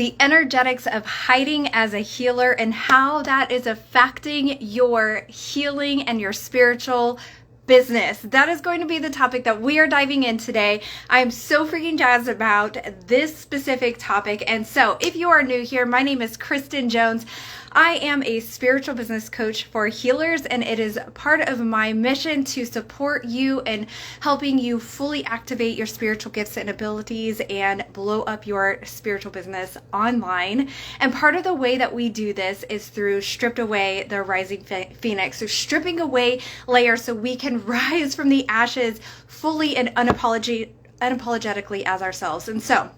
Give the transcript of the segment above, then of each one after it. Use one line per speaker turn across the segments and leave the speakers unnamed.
the energetics of hiding as a healer and how that is affecting your healing and your spiritual business. That is going to be the topic that we are diving in today. I am so freaking jazzed about this specific topic. And so if you are new here, my name is Kristen Jones. I am a spiritual business coach for healers, and it is part of my mission to support you in helping you fully activate your spiritual gifts and abilities and blow up your spiritual business online. And part of the way that we do this is through stripped away the rising phoenix, so stripping away layers so we can rise from the ashes fully and unapologetically as ourselves. And so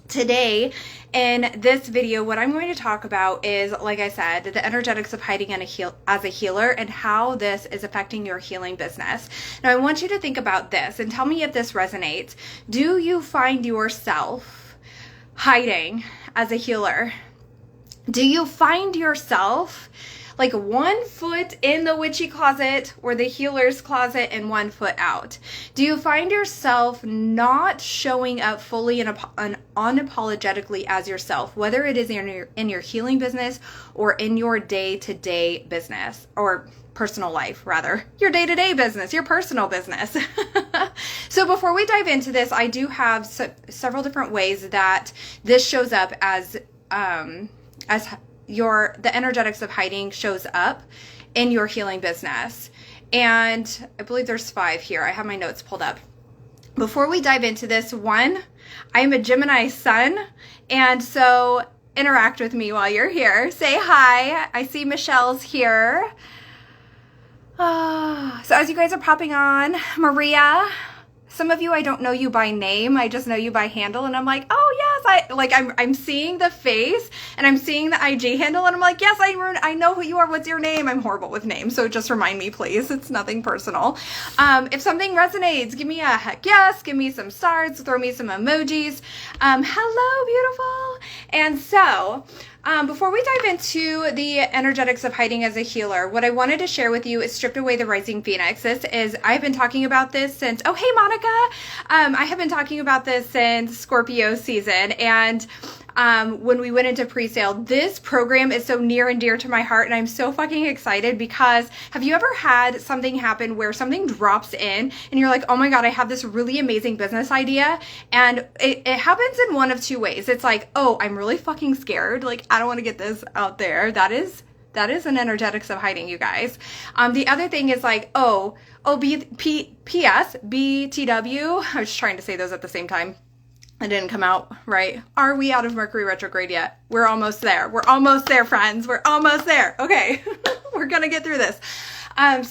today in this video, what I'm going to talk about is, like I said, the energetics of hiding as a healer and how this is affecting your healing business. Now, I want you to think about this and tell me if this resonates. Do you find yourself hiding as a healer? Do you find yourself like 1 foot in the witchy closet or the healer's closet and 1 foot out? Do you find yourself not showing up fully and unapologetically as yourself, whether it is in your healing business or in your day-to-day business, or personal life, rather, your day-to-day business, your personal business? So before we dive into this, I do have several different ways that this shows up as the energetics of hiding shows up in your healing business. And I believe there's 5 here. I have my notes pulled up. Before we dive into this, 1, I am a Gemini sun, and so interact with me while you're here. Say hi. I see Michelle's here. So as you guys are popping on, Maria, some of you, I don't know you by name. I just know you by handle. And I'm like, oh yes, I'm seeing the face and I'm seeing the IG handle. And I'm like, yes, I know who you are. What's your name? I'm horrible with names. So just remind me, please. It's nothing personal. If something resonates, give me a heck yes, give me some stars, throw me some emojis. Hello, beautiful. And so, before we dive into the energetics of hiding as a healer, what I wanted to share with you is stripped away the rising phoenix. I've been talking about this since, oh, hey, Monica. I have been talking about this since Scorpio season. And when we went into pre-sale, this program is so near and dear to my heart. And I'm so fucking excited because have you ever had something happen where something drops in and you're like, oh my God, I have this really amazing business idea. And it happens in one of 2 ways. It's like, oh, I'm really fucking scared. Like, I don't want to get this out there. That is an energetics of hiding, you guys. The other thing is like, P.S. BTW. I was trying to say those at the same time. It didn't come out right. Are we out of Mercury retrograde yet? We're almost there. We're almost there, friends. We're almost there. Okay. We're going to get through this. I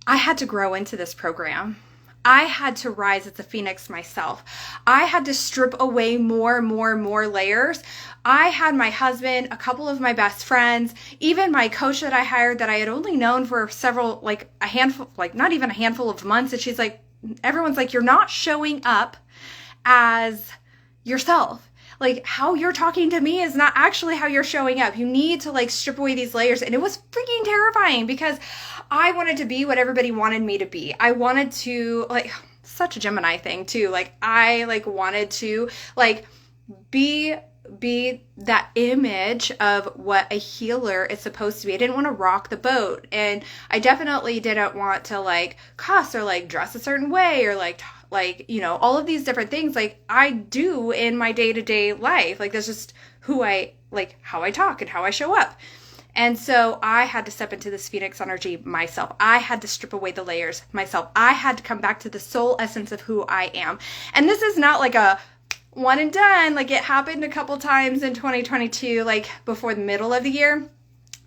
had to grow into this program. I had to rise as a phoenix myself. I had to strip away more layers. I had my husband, a couple of my best friends, even my coach that I hired that I had only known for not even a handful of months. And she's like, everyone's like, you're not showing up as yourself. Like, how you're talking to me is not actually how you're showing up. You need to strip away these layers. And it was freaking terrifying because I wanted to be what everybody wanted me to be. I wanted to, such a Gemini thing too. I wanted to be that image of what a healer is supposed to be. I didn't want to rock the boat, and I definitely didn't want to cuss or dress a certain way or all of these different things I do in my day-to-day life. That's just who I how I talk and how I show up. And so I had to step into this Phoenix energy myself. I had to strip away the layers myself. I had to come back to the soul essence of who I am. And this is not a one and done. It happened a couple times in 2022, before the middle of the year.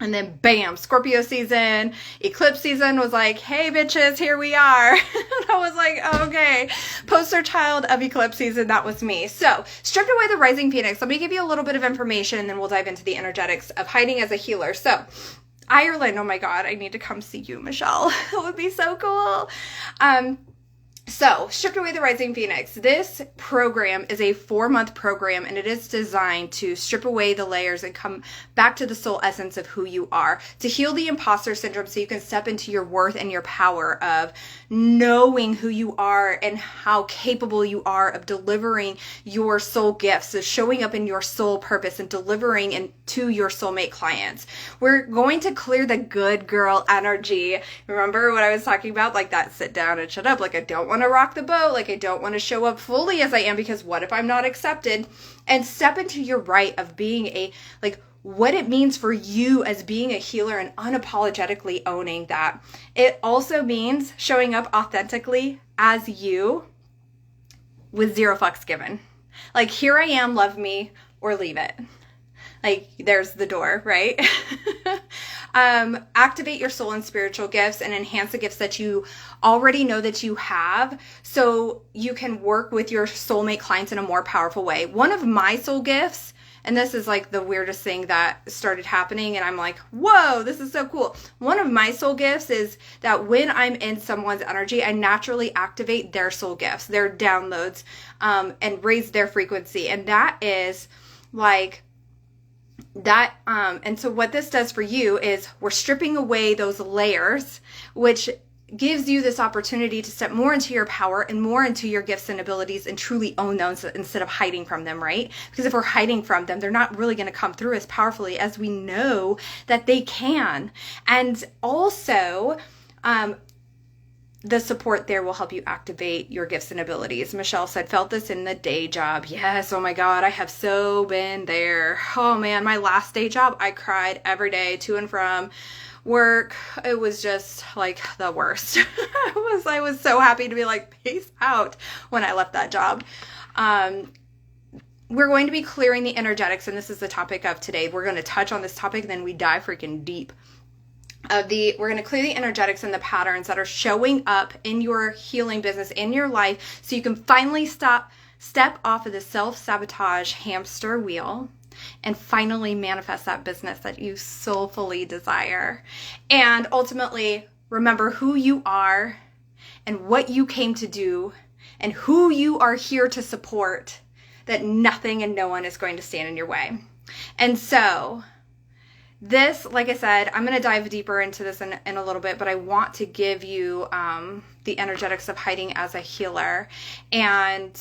And then bam, Scorpio season, eclipse season was like, hey bitches, here we are. And I was like, okay, poster child of eclipse season, that was me. So stripped away the rising phoenix. Let me give you a little bit of information and then we'll dive into the energetics of hiding as a healer. So Ireland, oh my God, I need to come see you, Michelle. That would be so cool. So, Stripped Away the Rising Phoenix. This program is a 4-month program, and it is designed to strip away the layers and come back to the soul essence of who you are, to heal the imposter syndrome so you can step into your worth and your power of knowing who you are and how capable you are of delivering your soul gifts, so showing up in your soul purpose and delivering to your soulmate clients. We're going to clear the good girl energy. Remember what I was talking about? Like that sit down and shut up. Like I don't want to rock the boat. Like I don't want to show up fully as I am, because what if I'm not accepted? And step into your right of being what it means for you as being a healer and unapologetically owning that. It also means showing up authentically as you with 0 fucks given. Like, here I am, love me or leave it. Like, there's the door, right? Activate your soul and spiritual gifts and enhance the gifts that you already know that you have, so you can work with your soulmate clients in a more powerful way. One of my soul gifts, and this is like the weirdest thing that started happening, and I'm like, whoa, this is so cool. One of my soul gifts is that when I'm in someone's energy, I naturally activate their soul gifts, their downloads, and raise their frequency. And that is like that. And so what this does for you is we're stripping away those layers, which gives you this opportunity to step more into your power and more into your gifts and abilities and truly own those instead of hiding from them, right? Because if we're hiding from them, they're not really going to come through as powerfully as we know that they can. And also, the support there will help you activate your gifts and abilities. Michelle said, felt this in the day job. Yes. Oh my God. I have so been there. Oh man. My last day job, I cried every day to and from work. It was just like the worst. I was so happy to be like, peace out when I left that job. We're going to be clearing the energetics, and this is the topic of today. We're going to touch on this topic, then we dive freaking deep. We're going to clear the energetics and the patterns that are showing up in your healing business, in your life, so you can finally step off of the self-sabotage hamster wheel and finally manifest that business that you soulfully desire. And ultimately, remember who you are and what you came to do and who you are here to support, that nothing and no one is going to stand in your way. And so this, like I said, I'm going to dive deeper into this in a little bit, but I want to give you the energetics of hiding as a healer. And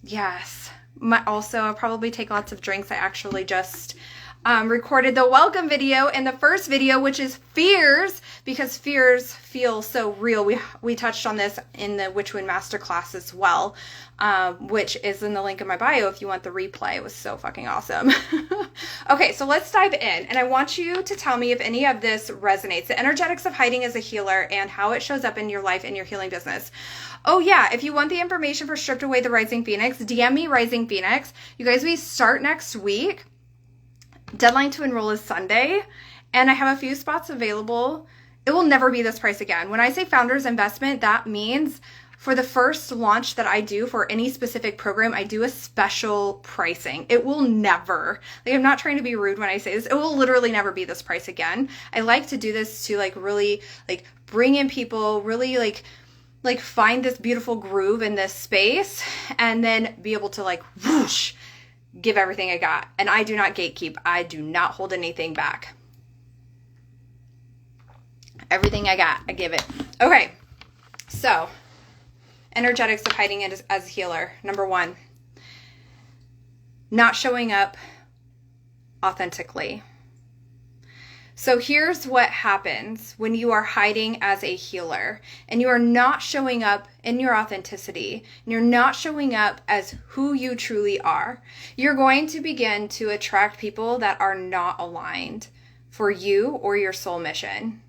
yes, also I'll probably take lots of drinks. I actually just recorded the welcome video and the first video, which is fears, because fears feel so real. We touched on this in the Witch Wind Masterclass as well, which is in the link in my bio if you want the replay. It was so fucking awesome. Okay, so let's dive in, and I want you to tell me if any of this resonates. The energetics of hiding as a healer and how it shows up in your life and your healing business. Oh yeah, if you want the information for Stripped Away the Rising Phoenix, DM me Rising Phoenix. You guys, we start next week. Deadline to enroll is Sunday, and I have a few spots available. It will never be this price again. When I say founder's investment, that means for the first launch that I do for any specific program, I do a special pricing. It will never, like, I'm not trying to be rude when I say this, it will literally never be this price again. I like to do this to really bring in people, really like find this beautiful groove in this space, and then be able to whoosh, give everything I got. And I do not gatekeep. I do not hold anything back. Everything I got, I give it. Okay, so energetics of hiding it as a healer. Number 1, not showing up authentically. So here's what happens when you are hiding as a healer and you are not showing up in your authenticity and you're not showing up as who you truly are. You're going to begin to attract people that are not aligned for you or your soul mission.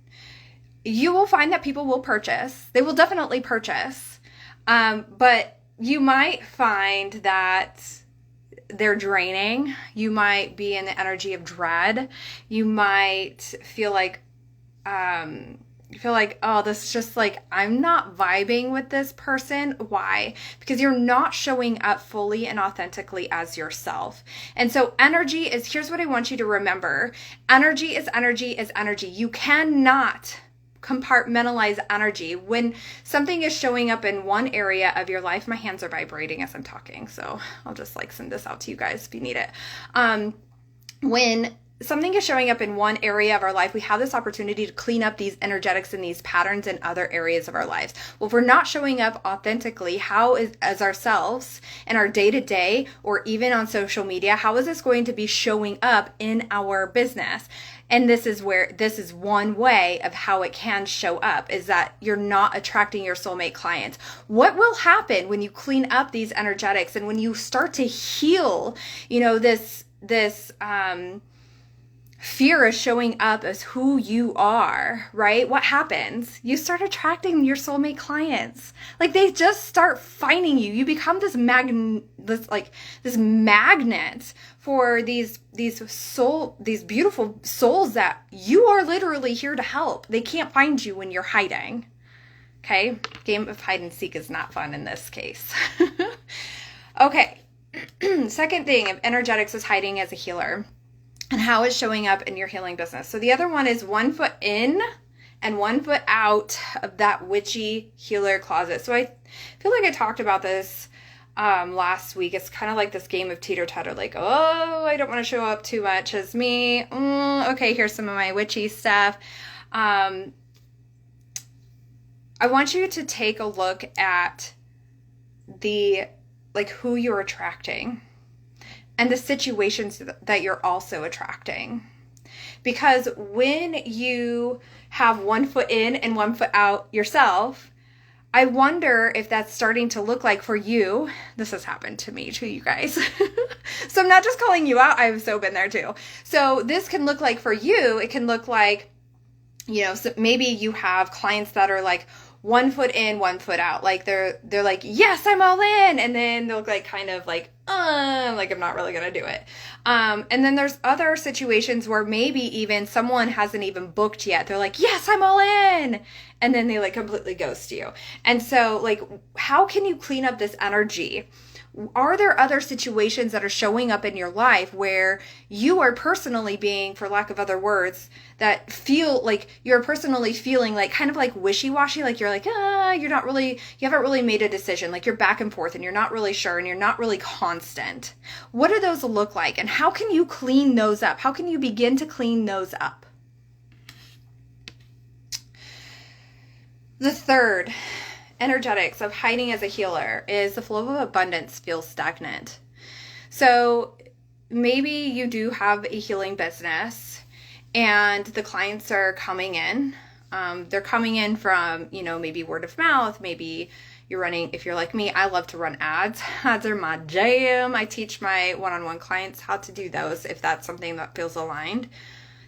You will find that people will purchase. They will definitely purchase. But you might find that they're draining. You might be in the energy of dread. You might feel like, oh, this is just I'm not vibing with this person. Why? Because you're not showing up fully and authentically as yourself. And so energy here's what I want you to remember. Energy is energy is energy. You cannot compartmentalize energy. When something is showing up in one area of your life, my hands are vibrating as I'm talking, so I'll just like send this out to you guys if you need it. When something is showing up in one area of our life, we have this opportunity to clean up these energetics and these patterns in other areas of our lives. Well, if we're not showing up authentically, as ourselves in our day-to-day or even on social media, how is this going to be showing up in our business? And this is one way of how it can show up, is that you're not attracting your soulmate clients. What will happen when you clean up these energetics and when you start to heal, this fear is showing up as who you are, right? What happens? You start attracting your soulmate clients. Like, they just start finding you. You become this magnet for these beautiful souls that you are literally here to help. They can't find you when you're hiding. Okay? Game of hide and seek is not fun in this case. Okay. Second thing of energetics is hiding as a healer, and how it's showing up in your healing business. So the other one is 1 foot in and 1 foot out of that witchy healer closet. So I feel like I talked about this last week. It's kind of like this game of teeter-totter, like, oh, I don't want to show up too much as me. Okay, here's some of my witchy stuff. I want you to take a look at who you're attracting and the situations that you're also attracting. Because when you have 1 foot in and 1 foot out yourself, I wonder if that's starting to look like for you. This has happened to me too, you guys. So I'm not just calling you out. I've so been there too. So this can look like for you, it can look like, so maybe you have clients that are like 1 foot in, 1 foot out. Like they're like, yes, I'm all in. And then they'll like kind of like I'm not really going to do it. And then there's other situations where maybe even someone hasn't even booked yet. They're like, yes, I'm all in. And then they like completely ghost you. And so like, how can you clean up this energy? Are there other situations that are showing up in your life where you are personally being, for lack of other words, that feel like you're personally feeling like kind of like wishy-washy, like you're like, you haven't really made a decision, like you're back and forth and you're not really sure and you're not really constant. What do those look like? And how can you clean those up? How can you begin to clean those up? The third energetics of hiding as a healer is the flow of abundance feels stagnant. So maybe you do have a healing business and the clients are coming in. They're coming in from, maybe word of mouth. Maybe you're running, if you're like me, I love to run ads. Ads are my jam. I teach my one-on-one clients how to do those if that's something that feels aligned.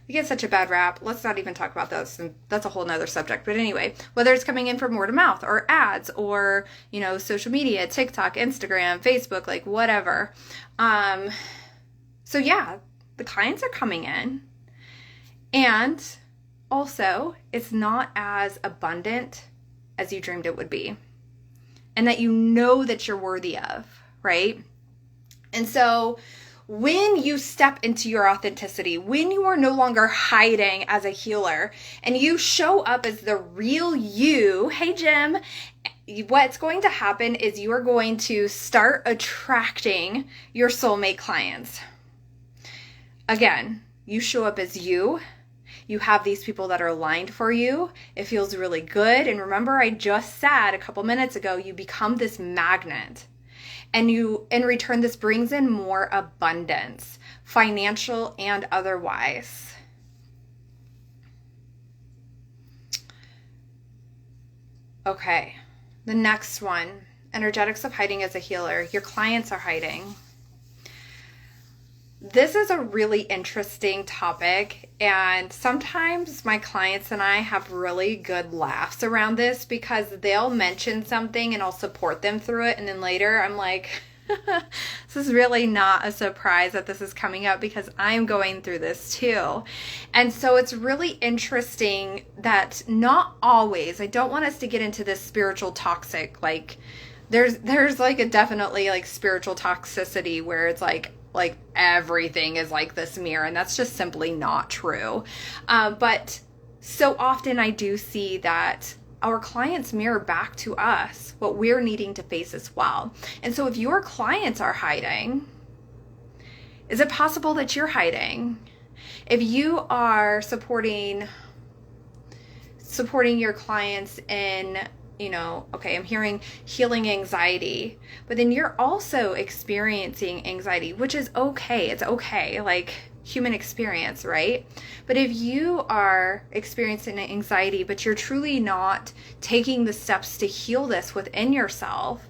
You get such a bad rap. Let's not even talk about those. And that's a whole nother subject. But anyway, whether it's coming in from word of mouth or ads or, social media, TikTok, Instagram, Facebook, like whatever. So yeah, the clients are coming in. And also, it's not as abundant as you dreamed it would be. And that that you're worthy of, right? And so when you step into your authenticity, when you are no longer hiding as a healer and you show up as the real you, hey Jim, what's going to happen is you are going to start attracting your soulmate clients. Again, you show up as you. You have these people that are aligned for you. It feels really good. And remember, I just said a couple minutes ago, you become this magnet. And in return, this brings in more abundance, financial and otherwise. Okay, the next one, energetics of hiding as a healer. Your clients are hiding. This is a really interesting topic, and sometimes my clients and I have really good laughs around this because they'll mention something and I'll support them through it, and then later I'm like, this is really not a surprise that this is coming up because I'm going through this too. And so it's really interesting that not always, I don't want us to get into this spiritual toxic, like there's like a definitely like spiritual toxicity where it's like everything is like this mirror, and that's just simply not true. But so often I do see that our clients mirror back to us what we're needing to face as well. And so if your clients are hiding, is it possible that you're hiding? If you are supporting your clients in, okay, I'm hearing healing anxiety, but then you're also experiencing anxiety, which is okay. It's okay, like human experience, right? But if you are experiencing anxiety, but you're truly not taking the steps to heal this within yourself,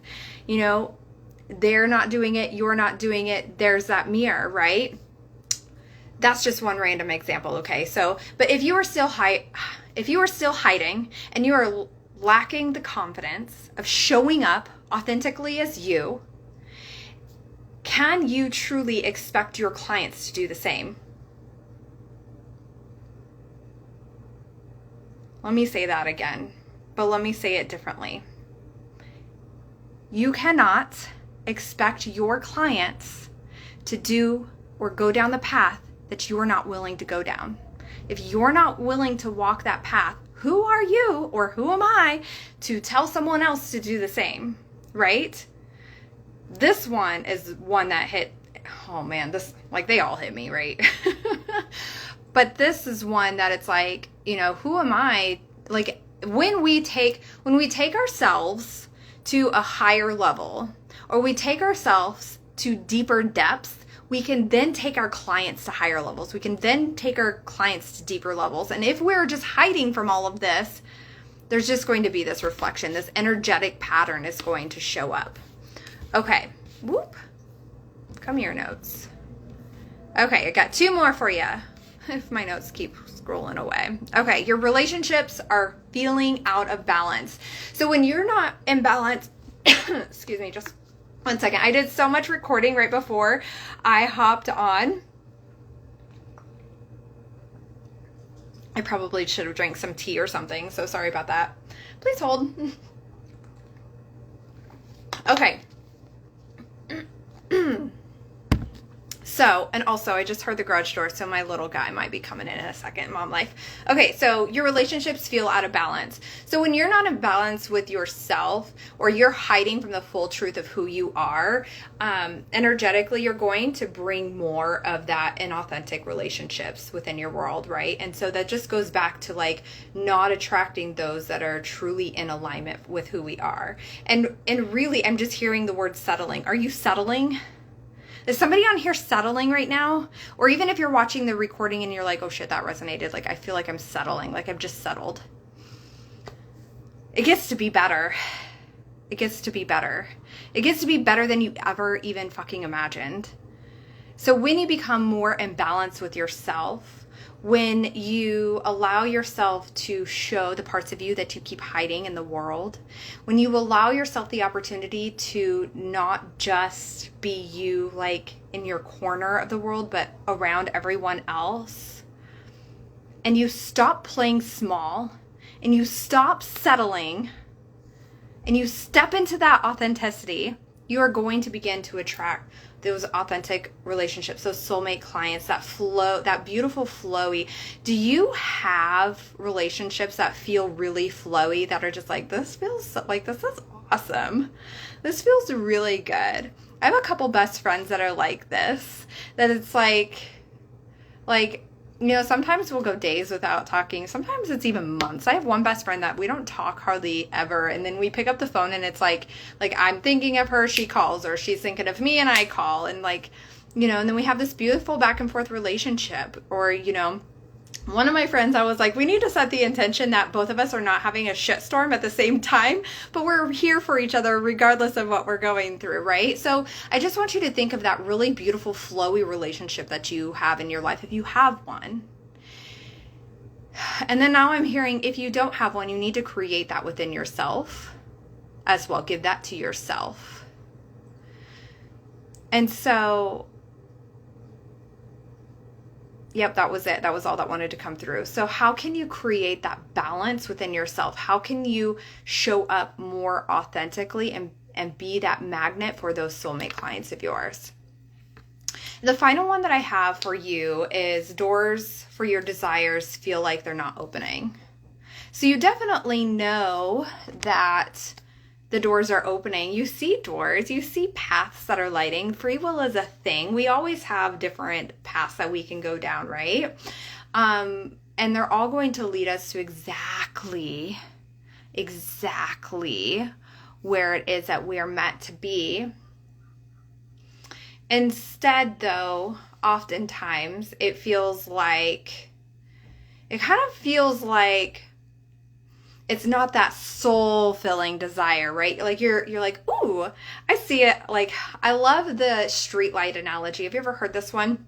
they're not doing it, you're not doing it, there's that mirror, right? That's just one random example, okay? So, but if you are still hiding and you are lacking the confidence of showing up authentically as you, can you truly expect your clients to do the same? Let me say that again, but let me say it differently. You cannot expect your clients to do or go down the path that you're not willing to go down. If you're not willing to walk that path, who are you or who am I to tell someone else to do the same, right? This one is one that hit, oh man, they all hit me, right? But this is one that it's like, who am I? Like when we take ourselves to a higher level, or we take ourselves to deeper depths, we can then take our clients to higher levels. We can then take our clients to deeper levels. And if we're just hiding from all of this, there's just going to be this reflection. This energetic pattern is going to show up. Okay. Whoop. Come here, notes. Okay, I got 2 more for you. If my notes keep scrolling away. Okay, your relationships are feeling out of balance. So when you're not in balance, excuse me, just 1 second. I did so much recording right before I hopped on. I probably should have drank some tea or something, so sorry about that. Please hold. Okay. So, and also I just heard the garage door, so my little guy might be coming in a second, mom life. Okay, so your relationships feel out of balance. So when you're not in balance with yourself, or you're hiding from the full truth of who you are, energetically, you're going to bring more of that inauthentic relationships within your world, right? And so that just goes back to like not attracting those that are truly in alignment with who we are. And really, I'm just hearing the word settling. Are you settling? Is somebody on here settling right now? Or even if you're watching the recording and you're like, oh shit, that resonated. Like, I feel like I'm settling. Like, I've just settled. It gets to be better. It gets to be better. It gets to be better than you ever even fucking imagined. So when you become more in balance with yourself, when you allow yourself to show the parts of you that you keep hiding in the world, when you allow yourself the opportunity to not just be you like in your corner of the world, but around everyone else, and you stop playing small, and you stop settling, and you step into that authenticity, you are going to begin to attract those authentic relationships, those soulmate clients, that flow, that beautiful flowy. Do you have relationships that feel really flowy, that are just like, this feels like, this is awesome. This feels really good. I have a couple best friends that are like this, that it's like, sometimes we'll go days without talking. Sometimes it's even months. I have one best friend that we don't talk hardly ever. And then we pick up the phone and it's like I'm thinking of her, she calls, or she's thinking of me and I call. And and then we have this beautiful back and forth relationship. Or, one of my friends, I was like, we need to set the intention that both of us are not having a shitstorm at the same time, but we're here for each other regardless of what we're going through, right? So I just want you to think of that really beautiful, flowy relationship that you have in your life, if you have one. And then now I'm hearing, if you don't have one, you need to create that within yourself as well. Give that to yourself. And so, yep, that was it. That was all that wanted to come through. So how can you create that balance within yourself? How can you show up more authentically and be that magnet for those soulmate clients of yours? The final one that I have for you is doors for your desires feel like they're not opening. So you definitely know that the doors are opening. You see doors, you see paths that are lighting. Free will is a thing. We always have different paths that we can go down, right? And they're all going to lead us to exactly where it is that we are meant to be. Instead, though, oftentimes it kind of feels like it's not that soul-filling desire, right? Like you're like, ooh, I see it. Like, I love the street light analogy. Have you ever heard this one?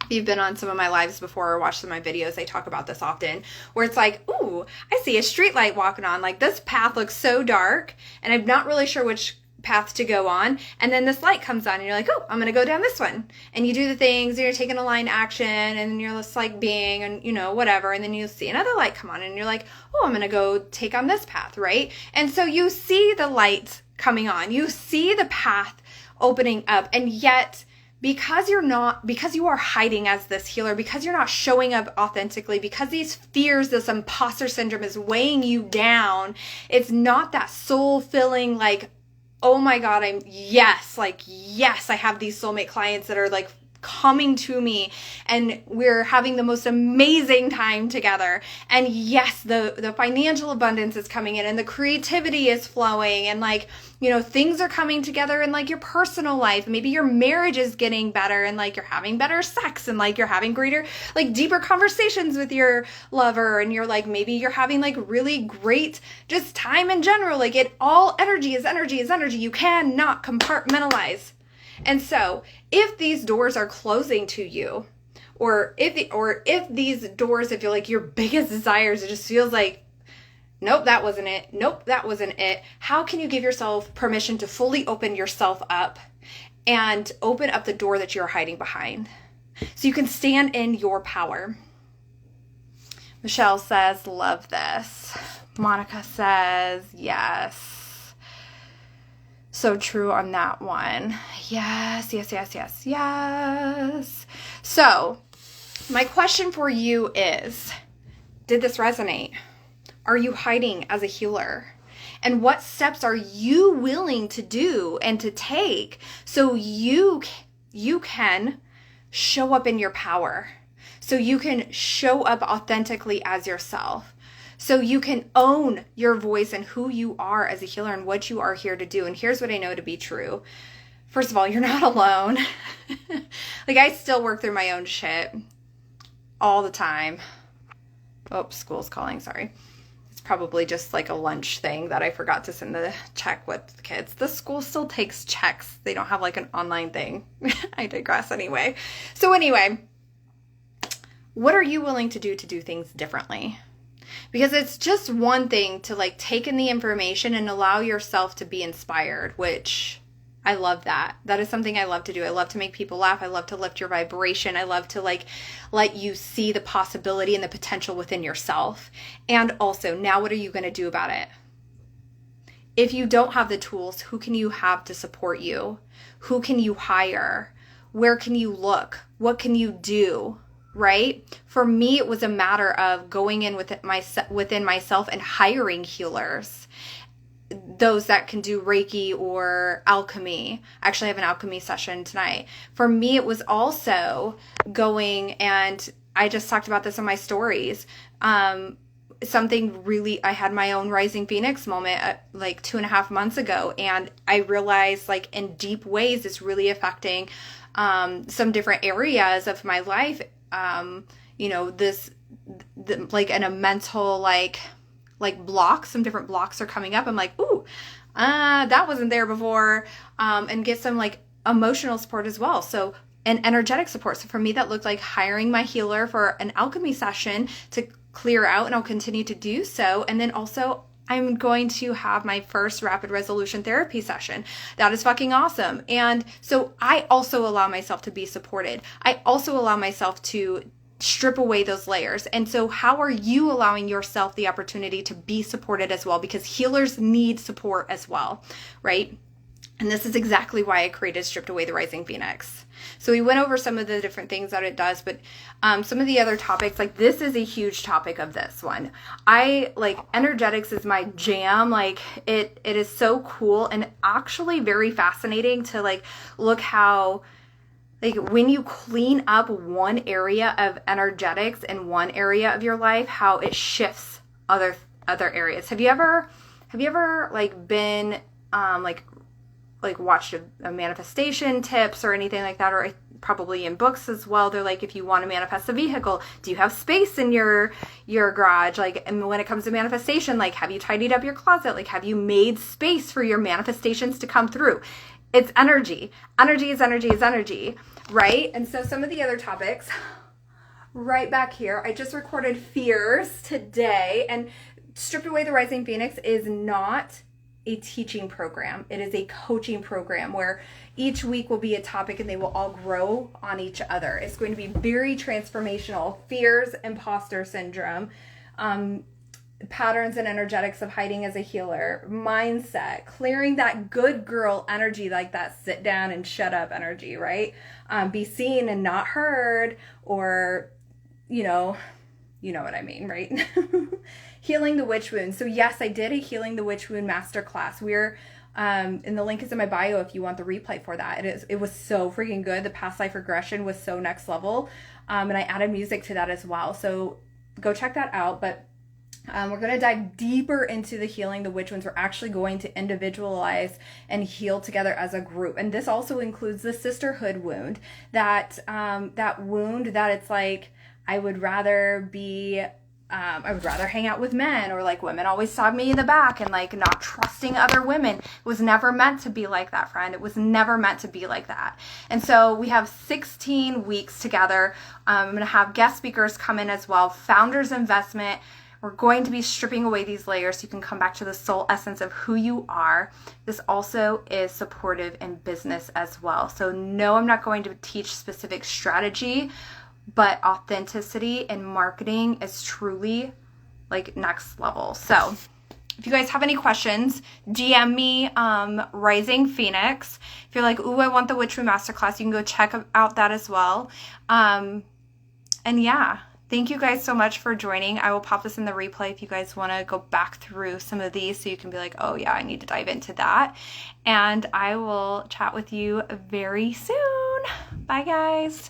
If you've been on some of my lives before or watched some of my videos, I talk about this often, where it's like, ooh, I see a street light walking on. Like, this path looks so dark, and I'm not really sure which path to go on, and then this light comes on and you're like, oh, I'm gonna go down this one, and you do the things and you're taking aligned action and you're just like being and whatever, and then you see another light come on and you're like, oh, I'm gonna go take on this path, right? And so you see the light coming on, you see the path opening up, and yet because you are hiding as this healer, because you're not showing up authentically, because these fears, this imposter syndrome is weighing you down, it's not that soul-filling, like, oh my God, yes, I have these soulmate clients that are like coming to me and we're having the most amazing time together. And yes, the financial abundance is coming in and the creativity is flowing and things are coming together in like your personal life. Maybe your marriage is getting better and like you're having better sex and like you're having greater, like deeper conversations with your lover, and you're like, maybe you're having like really great just time in general. Like energy is energy is energy. You cannot compartmentalize. And so if these doors are closing to you, or if these doors, if you're like your biggest desires, it just feels like, nope, that wasn't it. Nope, that wasn't it. How can you give yourself permission to fully open yourself up and open up the door that you're hiding behind so you can stand in your power? Michelle says, love this. Monica says, yes. So true on that one. Yes. So my question for you is, did this resonate? Are you hiding as a healer? And what steps are you willing to do and to take so you can show up in your power, so you can show up authentically as yourself, so you can own your voice and who you are as a healer and what you are here to do? And here's what I know to be true. First of all, you're not alone. Like, I still work through my own shit all the time. Oh, school's calling, sorry. It's probably just like a lunch thing that I forgot to send the check with the kids. The school still takes checks. They don't have like an online thing. I digress anyway. So anyway, what are you willing to do things differently? Because it's just one thing to like take in the information and allow yourself to be inspired, which I love that. That is something I love to do. I love to make people laugh. I love to lift your vibration. I love to like let you see the possibility and the potential within yourself. And also, now what are you going to do about it? If you don't have the tools, who can you have to support you? Who can you hire? Where can you look? What can you do? Right? For me, it was a matter of going in within myself and hiring healers, those that can do Reiki or alchemy. Actually, I have an alchemy session tonight. For me, it was also going, and I just talked about this in my stories. I had my own rising phoenix moment like 2.5 months ago, and I realized like in deep ways it's really affecting some different areas of my life. In a mental like block, some different blocks are coming up. I'm like, ooh, that wasn't there before. And get some like emotional support as well. So, and energetic support. So for me, that looked like hiring my healer for an alchemy session to clear out, and I'll continue to do so. And then also, I'm going to have my first rapid resolution therapy session. That is fucking awesome. And so I also allow myself to be supported. I also allow myself to strip away those layers. And so how are you allowing yourself the opportunity to be supported as well? Because healers need support as well, right? And this is exactly why I created Stripped Away the Rising Phoenix. So we went over some of the different things that it does, but some of the other topics, like this is a huge topic of this one. I like energetics is my jam. Like it is so cool and actually very fascinating to like look how like when you clean up one area of energetics in one area of your life, how it shifts other areas. Have you ever like been like watched a manifestation tips or anything like that, or probably in books as well? They're like, if you want to manifest a vehicle, do you have space in your garage? Like, and when it comes to manifestation, like, have you tidied up your closet? Like, have you made space for your manifestations to come through? It's energy. Energy is energy is energy, right? And so some of the other topics right back here, I just recorded fears today, and Stripped Away the Rising Phoenix is not a teaching program. It is a coaching program where each week will be a topic and they will all grow on each other. It's going to be very transformational. Fears, imposter syndrome, patterns and energetics of hiding as a healer, mindset, clearing that good girl energy, like that sit down and shut up energy, right? Be seen and not heard, or, you know what I mean, right? Healing the witch wound. So yes, I did a Healing the Witch Wound masterclass. We're, and the link is in my bio if you want the replay for that. It was so freaking good. The past life regression was so next level. And I added music to that as well. So go check that out. But we're going to dive deeper into the Healing the Witch Wounds. We're actually going to individualize and heal together as a group. And this also includes the sisterhood wound, that wound that it's like, I would rather hang out with men, or like women always stab me in the back, and like not trusting other women. It was never meant to be like that, friend. It was never meant to be like that. And so we have 16 weeks together. I'm going to have guest speakers come in as well. Founders Investment. We're going to be stripping away these layers so you can come back to the soul essence of who you are. This also is supportive in business as well. So no, I'm not going to teach specific strategy, but authenticity and marketing is truly like next level. So if you guys have any questions, DM me Rising Phoenix. If you're like, ooh, I want the Witch Room Masterclass, you can go check out that as well. And yeah, thank you guys so much for joining. I will pop this in the replay if you guys want to go back through some of these so you can be like, oh yeah, I need to dive into that. And I will chat with you very soon. Bye guys.